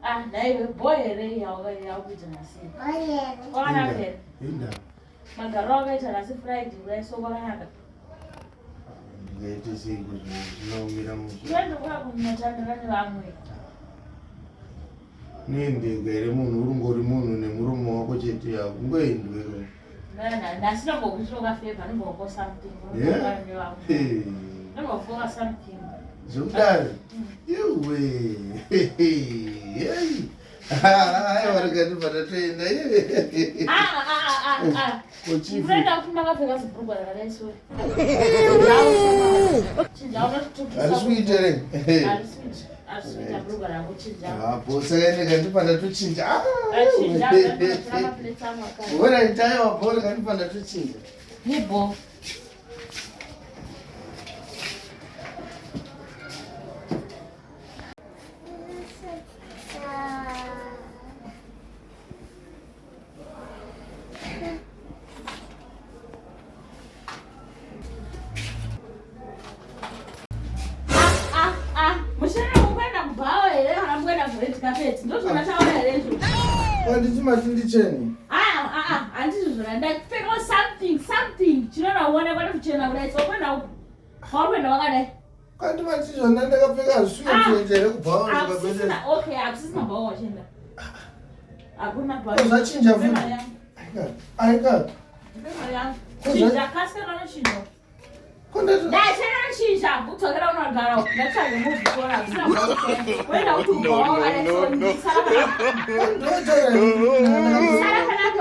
Ah, daí boy ele ya kuita nasi. Ona ke. Inda. Magaroga ita nasi fried rice so kwakanaka. Ngaite sei kuti zvinomira musha. Yendo kwa kunyatandira nevamwe. Nendega ere munhu urungori munhu nemuromo wako chete yakungoendwero. Nasina ngokushoka favor ndingopo something. Yeah. Ndingofoka something. Zvekudaro? Iwe. Hayi warikandibva toenda. Kochifu. Mrenda kufunda kapfeka zibhurugwa rakadaiso. Harisuitere? Harisuita bhurugwa rako chinja. Hapo saka ndikandibva tochinja. Chinja Ora itaiwa bhora kandibva tochinja. Nibo. Wandichimati ndicheni? Handizvo zvona ndakupfekawo something chinonaona kwati kuchena kudai so kwenda uku kwakuenda wakadai Kandimati zvona ndakapfeka zvisvinotoita here kubva akusisina okay akusisina bhawa wachenda hakuna zachinja futi aika mari yangu chinja kasika kanochinja ndachenochinja kudzokera unogara ndatsvage muzvikora akusina bhawa kwenda kuti ubhawa wakadai so ndisara kana